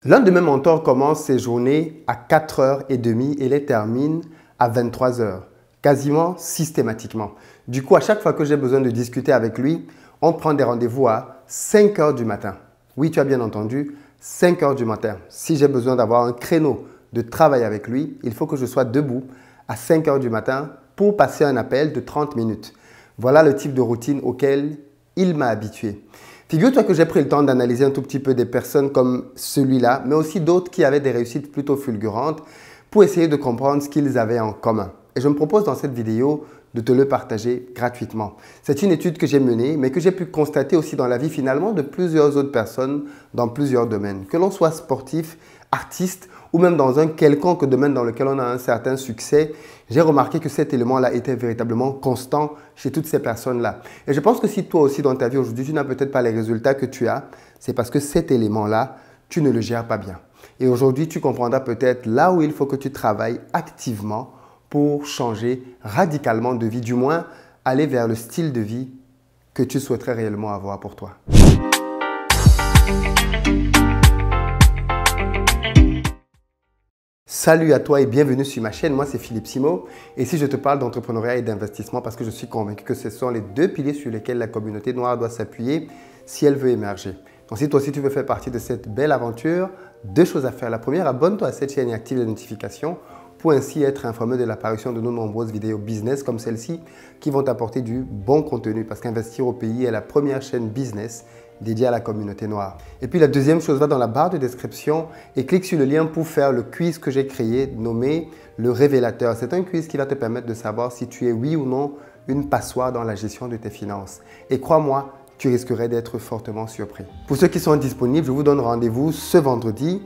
L'un de mes mentors commence ses journées à 4h30 et les termine à 23h, quasiment systématiquement. Du coup, à chaque fois que j'ai besoin de discuter avec lui, on prend des rendez-vous à 5h du matin. Oui, tu as bien entendu, 5h du matin. Si j'ai besoin d'avoir un créneau de travail avec lui, il faut que je sois debout à 5h du matin pour passer un appel de 30 minutes. Voilà le type de routine auquel il m'a habitué. Figure-toi que j'ai pris le temps d'analyser un tout petit peu des personnes comme celui-là, mais aussi d'autres qui avaient des réussites plutôt fulgurantes pour essayer de comprendre ce qu'ils avaient en commun. Et je me propose dans cette vidéo de te le partager gratuitement. C'est une étude que j'ai menée, mais que j'ai pu constater aussi dans la vie finalement de plusieurs autres personnes dans plusieurs domaines. Que l'on soit sportif, artiste ou même dans un quelconque domaine dans lequel on a un certain succès, j'ai remarqué que cet élément-là était véritablement constant chez toutes ces personnes-là. Et je pense que si toi aussi dans ta vie aujourd'hui, tu n'as peut-être pas les résultats que tu as, c'est parce que cet élément-là, tu ne le gères pas bien. Et aujourd'hui, tu comprendras peut-être là où il faut que tu travailles activement pour changer radicalement de vie, du moins aller vers le style de vie que tu souhaiterais réellement avoir pour toi. Salut à toi et bienvenue sur ma chaîne, moi c'est Philippe Simo et si je te parle d'entrepreneuriat et d'investissement parce que je suis convaincu que ce sont les deux piliers sur lesquels la communauté noire doit s'appuyer si elle veut émerger. Donc si toi aussi tu veux faire partie de cette belle aventure, deux choses à faire. La première, abonne-toi à cette chaîne et active les notifications pour ainsi être informé de l'apparition de nos nombreuses vidéos business comme celle-ci qui vont t'apporter du bon contenu parce qu'Investir au pays est la première chaîne business dédiée à la communauté noire. Et puis la deuxième chose, va dans la barre de description et clique sur le lien pour faire le quiz que j'ai créé nommé le révélateur. C'est un quiz qui va te permettre de savoir si tu es oui ou non une passoire dans la gestion de tes finances. Et crois-moi, tu risquerais d'être fortement surpris. Pour ceux qui sont disponibles, je vous donne rendez-vous ce vendredi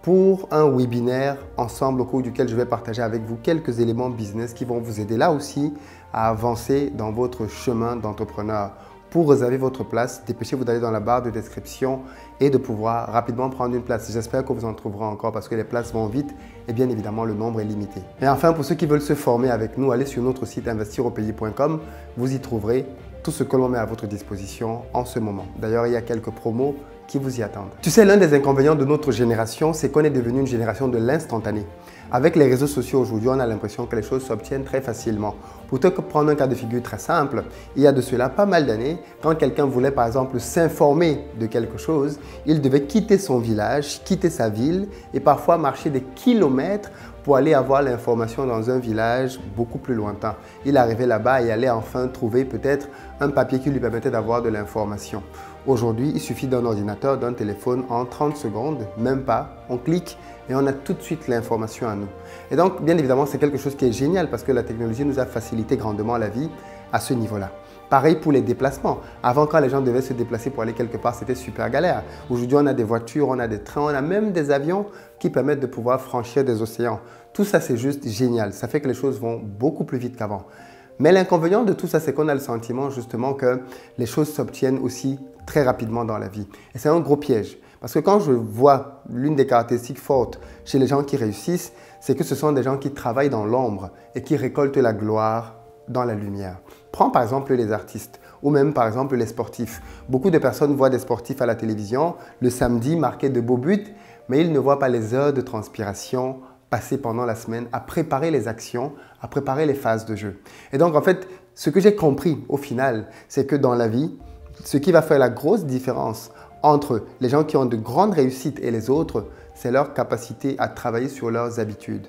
pour un webinaire ensemble au cours duquel je vais partager avec vous quelques éléments business qui vont vous aider là aussi à avancer dans votre chemin d'entrepreneur. Pour réserver votre place, dépêchez-vous d'aller dans la barre de description et de pouvoir rapidement prendre une place. J'espère que vous en trouverez encore parce que les places vont vite et bien évidemment le nombre est limité. Et enfin, pour ceux qui veulent se former avec nous, allez sur notre site investiraupays.com. Vous y trouverez tout ce que l'on met à votre disposition en ce moment. D'ailleurs, il y a quelques promos qui vous y attendent. Tu sais, l'un des inconvénients de notre génération, c'est qu'on est devenu une génération de l'instantané. Avec les réseaux sociaux aujourd'hui, on a l'impression que les choses s'obtiennent très facilement. Pour te prendre un cas de figure très simple, il y a de cela pas mal d'années, quand quelqu'un voulait par exemple s'informer de quelque chose, il devait quitter son village, quitter sa ville et parfois marcher des kilomètres pour aller avoir l'information dans un village beaucoup plus lointain. Il arrivait là-bas et allait enfin trouver peut-être un papier qui lui permettait d'avoir de l'information. Aujourd'hui, il suffit d'un ordinateur, d'un téléphone, en 30 secondes, même pas, on clique et on a tout de suite l'information à nous. Et donc, bien évidemment, c'est quelque chose qui est génial parce que la technologie nous a facilité grandement la vie à ce niveau-là. Pareil pour les déplacements. Avant, quand les gens devaient se déplacer pour aller quelque part, c'était super galère. Aujourd'hui, on a des voitures, on a des trains, on a même des avions qui permettent de pouvoir franchir des océans. Tout ça, c'est juste génial. Ça fait que les choses vont beaucoup plus vite qu'avant. Mais l'inconvénient de tout ça, c'est qu'on a le sentiment justement que les choses s'obtiennent aussi très rapidement dans la vie. Et c'est un gros piège. Parce que quand je vois l'une des caractéristiques fortes chez les gens qui réussissent, c'est que ce sont des gens qui travaillent dans l'ombre et qui récoltent la gloire dans la lumière. Prends par exemple les artistes ou même par exemple les sportifs. Beaucoup de personnes voient des sportifs à la télévision le samedi marquer de beaux buts, mais ils ne voient pas les heures de transpiration passées pendant la semaine à préparer les actions, à préparer les phases de jeu. Et donc en fait, ce que j'ai compris au final, c'est que dans la vie, ce qui va faire la grosse différence entre les gens qui ont de grandes réussites et les autres, c'est leur capacité à travailler sur leurs habitudes.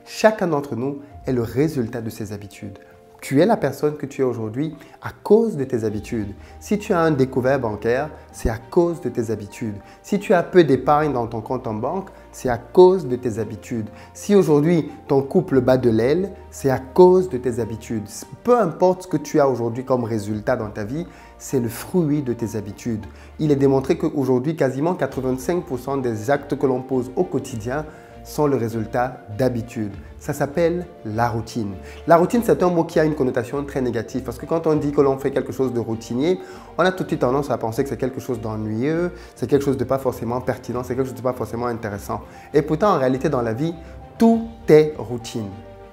Chacun d'entre nous est le résultat de ses habitudes. Tu es la personne que tu es aujourd'hui à cause de tes habitudes. Si tu as un découvert bancaire, c'est à cause de tes habitudes. Si tu as peu d'épargne dans ton compte en banque, c'est à cause de tes habitudes. Si aujourd'hui ton couple bat de l'aile, c'est à cause de tes habitudes. Peu importe ce que tu as aujourd'hui comme résultat dans ta vie, c'est le fruit de tes habitudes. Il est démontré qu'aujourd'hui, quasiment 85% des actes que l'on pose au quotidien sont le résultat d'habitudes. Ça s'appelle la routine. La routine, c'est un mot qui a une connotation très négative parce que quand on dit que l'on fait quelque chose de routinier, on a tout de suite tendance à penser que c'est quelque chose d'ennuyeux, c'est quelque chose de pas forcément pertinent, c'est quelque chose de pas forcément intéressant. Et pourtant, en réalité, dans la vie, tout est routine.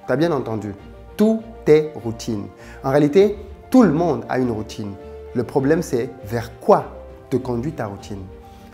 Tu as bien entendu, tout est routine. En réalité, tout le monde a une routine. Le problème, c'est vers quoi te conduit ta routine.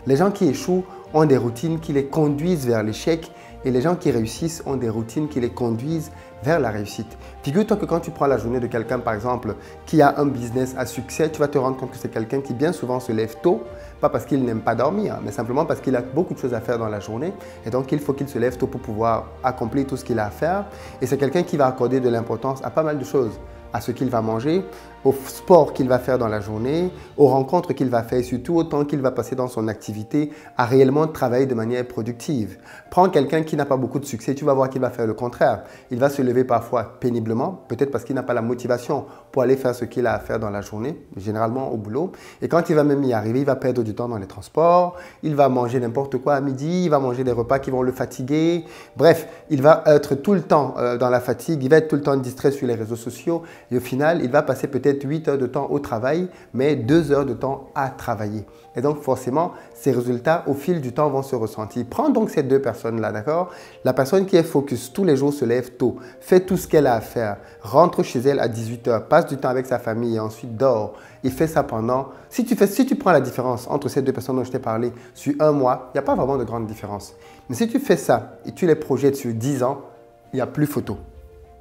Les gens qui échouent ont des routines qui les conduisent vers l'échec et les gens qui réussissent ont des routines qui les conduisent vers la réussite. Figure-toi que quand tu prends la journée de quelqu'un, par exemple, qui a un business à succès, tu vas te rendre compte que c'est quelqu'un qui bien souvent se lève tôt, pas parce qu'il n'aime pas dormir, mais simplement parce qu'il a beaucoup de choses à faire dans la journée et donc il faut qu'il se lève tôt pour pouvoir accomplir tout ce qu'il a à faire. Et c'est quelqu'un qui va accorder de l'importance à pas mal de choses, à ce qu'il va manger, au sport qu'il va faire dans la journée, aux rencontres qu'il va faire et surtout au temps qu'il va passer dans son activité à réellement travailler de manière productive. Prends quelqu'un qui n'a pas beaucoup de succès, tu vas voir qu'il va faire le contraire. Il va se lever parfois péniblement, peut-être parce qu'il n'a pas la motivation pour aller faire ce qu'il a à faire dans la journée, généralement au boulot. Et quand il va même y arriver, il va perdre du temps dans les transports, il va manger n'importe quoi à midi, il va manger des repas qui vont le fatiguer. Bref, il va être tout le temps dans la fatigue, il va être tout le temps distrait sur les réseaux sociaux et au final, il va passer peut-être 8 heures de temps au travail, mais 2 heures de temps à travailler. Et donc forcément, ces résultats au fil du temps vont se ressentir. Prends donc ces deux personnes-là, d'accord? La personne qui est focus tous les jours se lève tôt, fait tout ce qu'elle a à faire, rentre chez elle à 18 heures, passe du temps avec sa famille et ensuite dort. Et fait ça pendant… Si tu prends la différence entre ces deux personnes dont je t'ai parlé sur un mois, il n'y a pas vraiment de grande différence. Mais si tu fais ça et tu les projettes sur 10 ans, il n'y a plus photo,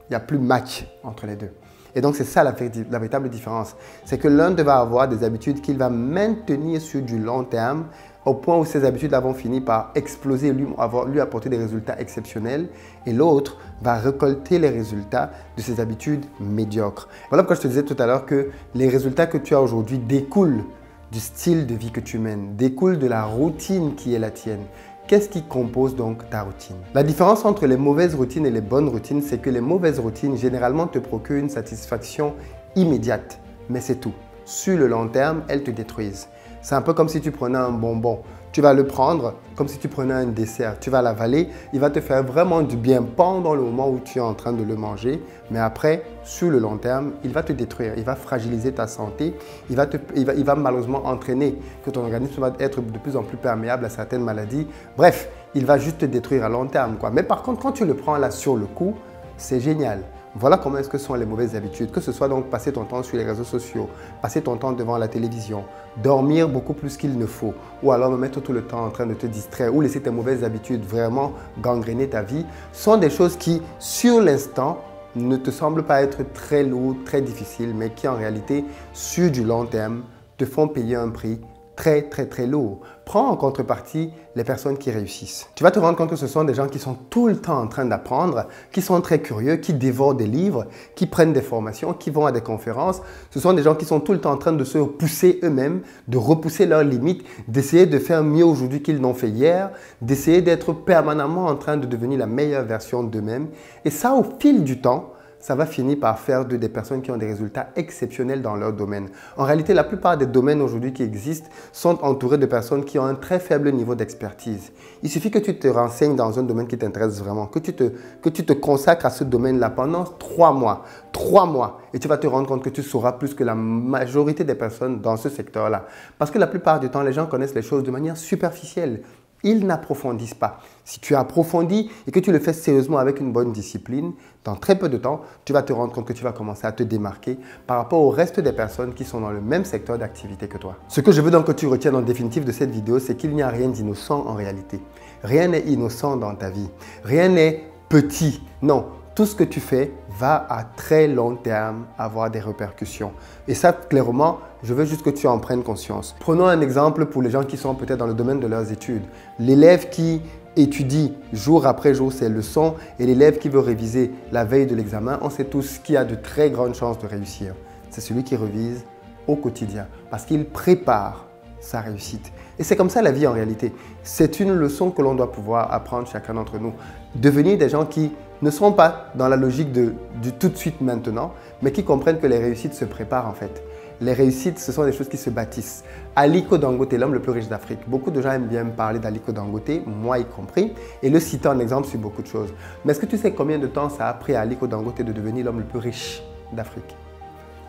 il n'y a plus match entre les deux. Et donc, c'est ça la véritable différence. C'est que l'un va avoir des habitudes qu'il va maintenir sur du long terme au point où ces habitudes vont finir par exploser et lui apporter des résultats exceptionnels. Et l'autre va récolter les résultats de ses habitudes médiocres. Voilà pourquoi je te disais tout à l'heure que les résultats que tu as aujourd'hui découlent du style de vie que tu mènes, découlent de la routine qui est la tienne. Qu'est-ce qui compose donc ta routine? La différence entre les mauvaises routines et les bonnes routines, c'est que les mauvaises routines généralement te procurent une satisfaction immédiate, mais c'est tout. Sur le long terme, elles te détruisent. C'est un peu comme si tu prenais un bonbon. Tu vas le prendre comme si tu prenais un dessert. Tu vas l'avaler, il va te faire vraiment du bien pendant le moment où tu es en train de le manger. Mais après, sur le long terme, il va te détruire, il va fragiliser ta santé, il va malheureusement entraîner que ton organisme va être de plus en plus perméable à certaines maladies. Bref, il va juste te détruire à long terme, quoi. Mais par contre, quand tu le prends là sur le coup, c'est génial. Voilà comment est-ce que sont les mauvaises habitudes, que ce soit donc passer ton temps sur les réseaux sociaux, passer ton temps devant la télévision, dormir beaucoup plus qu'il ne faut, ou alors me mettre tout le temps en train de te distraire, ou laisser tes mauvaises habitudes vraiment gangréner ta vie, sont des choses qui, sur l'instant, ne te semblent pas être très lourdes, très difficiles, mais qui en réalité, sur du long terme, te font payer un prix très lourd. Prends en contrepartie les personnes qui réussissent. Tu vas te rendre compte que ce sont des gens qui sont tout le temps en train d'apprendre, qui sont très curieux, qui dévorent des livres, qui prennent des formations, qui vont à des conférences. Ce sont des gens qui sont tout le temps en train de se pousser eux-mêmes, de repousser leurs limites, d'essayer de faire mieux aujourd'hui qu'ils n'ont fait hier, d'essayer d'être permanemment en train de devenir la meilleure version d'eux-mêmes. Et ça, au fil du temps, ça va finir par faire d'eux des personnes qui ont des résultats exceptionnels dans leur domaine. En réalité, la plupart des domaines aujourd'hui qui existent sont entourés de personnes qui ont un très faible niveau d'expertise. Il suffit que tu te renseignes dans un domaine qui t'intéresse vraiment, que tu te consacres à ce domaine-là pendant 3 mois. 3 mois. Et tu vas te rendre compte que tu sauras plus que la majorité des personnes dans ce secteur-là. Parce que la plupart du temps, les gens connaissent les choses de manière superficielle. Ils n'approfondissent pas. Si tu approfondis et que tu le fais sérieusement avec une bonne discipline, dans très peu de temps, tu vas te rendre compte que tu vas commencer à te démarquer par rapport au reste des personnes qui sont dans le même secteur d'activité que toi. Ce que je veux donc que tu retiennes en définitive de cette vidéo, c'est qu'il n'y a rien d'innocent en réalité. Rien n'est innocent dans ta vie. Rien n'est petit. Non, tout ce que tu fais va à très long terme avoir des répercussions. Et ça, clairement, je veux juste que tu en prennes conscience. Prenons un exemple pour les gens qui sont peut-être dans le domaine de leurs études. L'élève qui étudie jour après jour ses leçons et l'élève qui veut réviser la veille de l'examen, on sait tous qui a de très grandes chances de réussir. C'est celui qui révise au quotidien parce qu'il prépare sa réussite. Et c'est comme ça la vie en réalité. C'est une leçon que l'on doit pouvoir apprendre chacun d'entre nous. Devenir des gens qui ne sont pas dans la logique du tout de suite maintenant, mais qui comprennent que les réussites se préparent en fait. Les réussites, ce sont des choses qui se bâtissent. Aliko Dangote, l'homme le plus riche d'Afrique. Beaucoup de gens aiment bien me parler d'Aliko Dangote, moi y compris, et le citer en exemple sur beaucoup de choses. Mais est-ce que tu sais combien de temps ça a pris à Aliko Dangote de devenir l'homme le plus riche d'Afrique?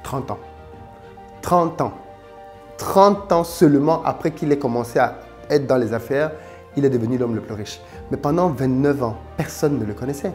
30 ans. 30 ans. 30 ans seulement après qu'il ait commencé à être dans les affaires, il est devenu l'homme le plus riche. Mais pendant 29 ans, personne ne le connaissait.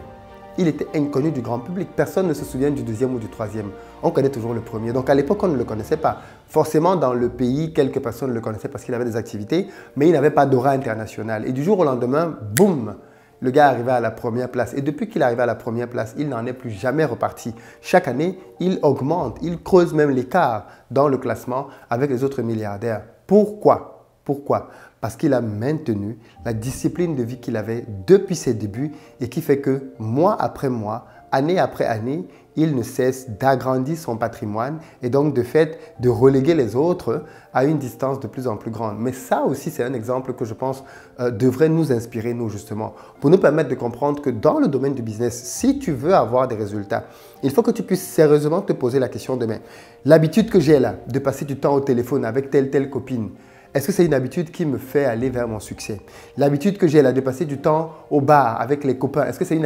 il était inconnu du grand public. Personne ne se souvient du deuxième ou du troisième. On connaît toujours le premier. Donc à l'époque, on ne le connaissait pas. Forcément, dans le pays, quelques personnes le connaissaient parce qu'il avait des activités, mais il n'avait pas d'aura internationale. Et du jour au lendemain, boum, le gars arrivait à la première place. Et depuis qu'il est arrivé à la première place, il n'en est plus jamais reparti. Chaque année, il augmente, il creuse même l'écart dans le classement avec les autres milliardaires. Pourquoi? Pourquoi? Parce qu'il a maintenu la discipline de vie qu'il avait depuis ses débuts et qui fait que mois après mois, année après année, il ne cesse d'agrandir son patrimoine et donc de fait de reléguer les autres à une distance de plus en plus grande. Mais ça aussi, c'est un exemple que je pense devrait nous inspirer, nous justement, pour nous permettre de comprendre que dans le domaine du business, si tu veux avoir des résultats, il faut que tu puisses sérieusement te poser la question de mais l'habitude que j'ai là, de passer du temps au téléphone avec telle copine, est-ce que c'est une habitude qui me fait aller vers mon succès? L'habitude que j'ai là de passer du temps au bar avec les copains, est-ce que c'est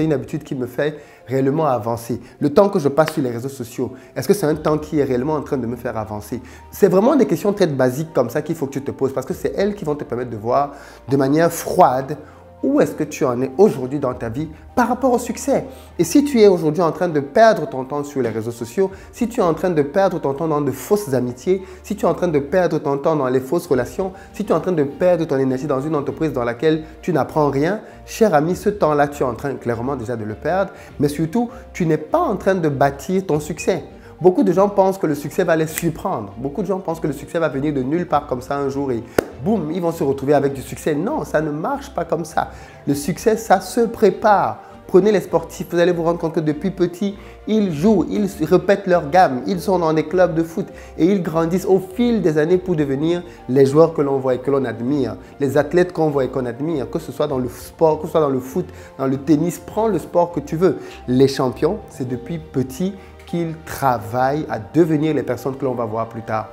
une habitude qui me fait réellement avancer? Le temps que je passe sur les réseaux sociaux, est-ce que c'est un temps qui est réellement en train de me faire avancer? C'est vraiment des questions très basiques comme ça qu'il faut que tu te poses parce que c'est elles qui vont te permettre de voir de manière froide où est-ce que tu en es aujourd'hui dans ta vie par rapport au succès. Et si tu es aujourd'hui en train de perdre ton temps sur les réseaux sociaux, si tu es en train de perdre ton temps dans de fausses amitiés, si tu es en train de perdre ton temps dans les fausses relations, si tu es en train de perdre ton énergie dans une entreprise dans laquelle tu n'apprends rien, cher ami, ce temps-là, tu es en train clairement déjà de le perdre. Mais surtout, tu n'es pas en train de bâtir ton succès. Beaucoup de gens pensent que le succès va les surprendre. Beaucoup de gens pensent que le succès va venir de nulle part comme ça un jour et boum, ils vont se retrouver avec du succès. Non, ça ne marche pas comme ça. Le succès, ça se prépare. Prenez les sportifs, vous allez vous rendre compte que depuis petit, ils jouent, ils répètent leur gamme, ils sont dans des clubs de foot et ils grandissent au fil des années pour devenir les joueurs que l'on voit et que l'on admire, les athlètes qu'on voit et qu'on admire, que ce soit dans le sport, que ce soit dans le foot, dans le tennis, prends le sport que tu veux. Les champions, c'est depuis petit qu'ils travaillent à devenir les personnes que l'on va voir plus tard.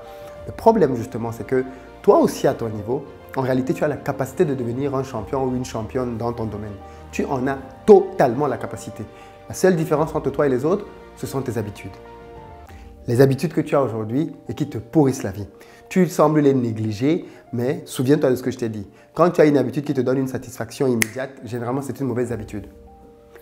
Le problème justement, c'est que toi aussi à ton niveau, en réalité, tu as la capacité de devenir un champion ou une championne dans ton domaine. Tu en as totalement la capacité. La seule différence entre toi et les autres, ce sont tes habitudes. Les habitudes que tu as aujourd'hui et qui te pourrissent la vie. Tu sembles les négliger, mais souviens-toi de ce que je t'ai dit. Quand tu as une habitude qui te donne une satisfaction immédiate, généralement, c'est une mauvaise habitude.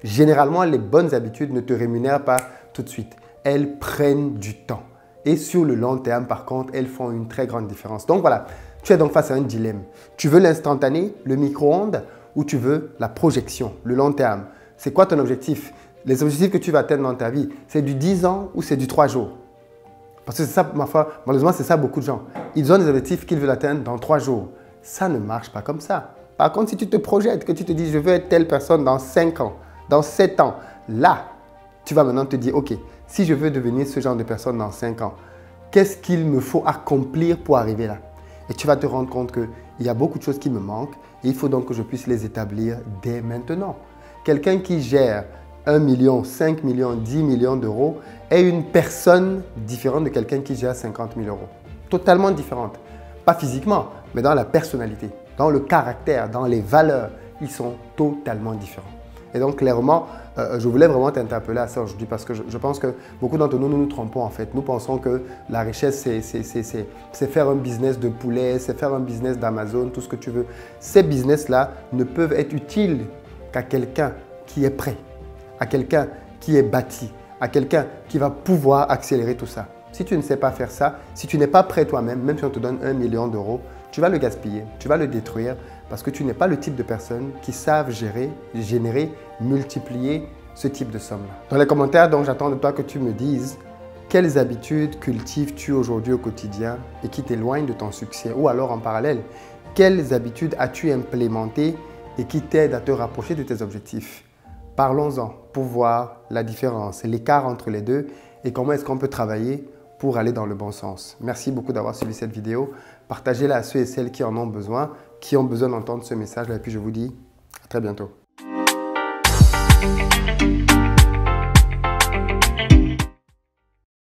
Généralement, les bonnes habitudes ne te rémunèrent pas tout de suite. Elles prennent du temps. Et sur le long terme, par contre, elles font une très grande différence. Donc voilà, tu es donc face à un dilemme. Tu veux l'instantané, le micro-ondes, ou tu veux la projection, le long terme. C'est quoi ton objectif? Les objectifs que tu vas atteindre dans ta vie, c'est du 10 ans ou c'est du 3 jours? Parce que c'est ça, ma foi, malheureusement, c'est ça beaucoup de gens. Ils ont des objectifs qu'ils veulent atteindre dans 3 jours. Ça ne marche pas comme ça. Par contre, si tu te projettes, que tu te dis, je veux être telle personne dans 5 ans, dans 7 ans, là, tu vas maintenant te dire, ok, si je veux devenir ce genre de personne dans 5 ans, qu'est-ce qu'il me faut accomplir pour arriver là? Et tu vas te rendre compte qu'il y a beaucoup de choses qui me manquent et il faut donc que je puisse les établir dès maintenant. Quelqu'un qui gère 1 million, 5 millions, 10 millions d'euros est une personne différente de quelqu'un qui gère 50 000 euros. Totalement différente. Pas physiquement, mais dans la personnalité, dans le caractère, dans les valeurs. Ils sont totalement différents. Et donc, clairement, je voulais vraiment t'interpeller à ça aujourd'hui parce que je pense que beaucoup d'entre nous, nous nous trompons en fait. Nous pensons que la richesse, c'est faire un business de poulet, c'est faire un business d'Amazon, tout ce que tu veux. Ces business-là ne peuvent être utiles qu'à quelqu'un qui est prêt, à quelqu'un qui est bâti, à quelqu'un qui va pouvoir accélérer tout ça. Si tu ne sais pas faire ça, si tu n'es pas prêt toi-même, même si on te donne 1 million d'euros, tu vas le gaspiller, tu vas le détruire parce que tu n'es pas le type de personnes qui savent générer, multiplier ce type de somme-là. Dans les commentaires, donc, j'attends de toi que tu me dises quelles habitudes cultives-tu aujourd'hui au quotidien et qui t'éloignent de ton succès? Ou alors en parallèle, quelles habitudes as-tu implémentées et qui t'aident à te rapprocher de tes objectifs? Parlons-en pour voir la différence, l'écart entre les deux et comment est-ce qu'on peut travailler pour aller dans le bon sens. Merci beaucoup d'avoir suivi cette vidéo. Partagez-la à ceux et celles qui en ont besoin, qui ont besoin d'entendre ce message-là. Et puis je vous dis à très bientôt.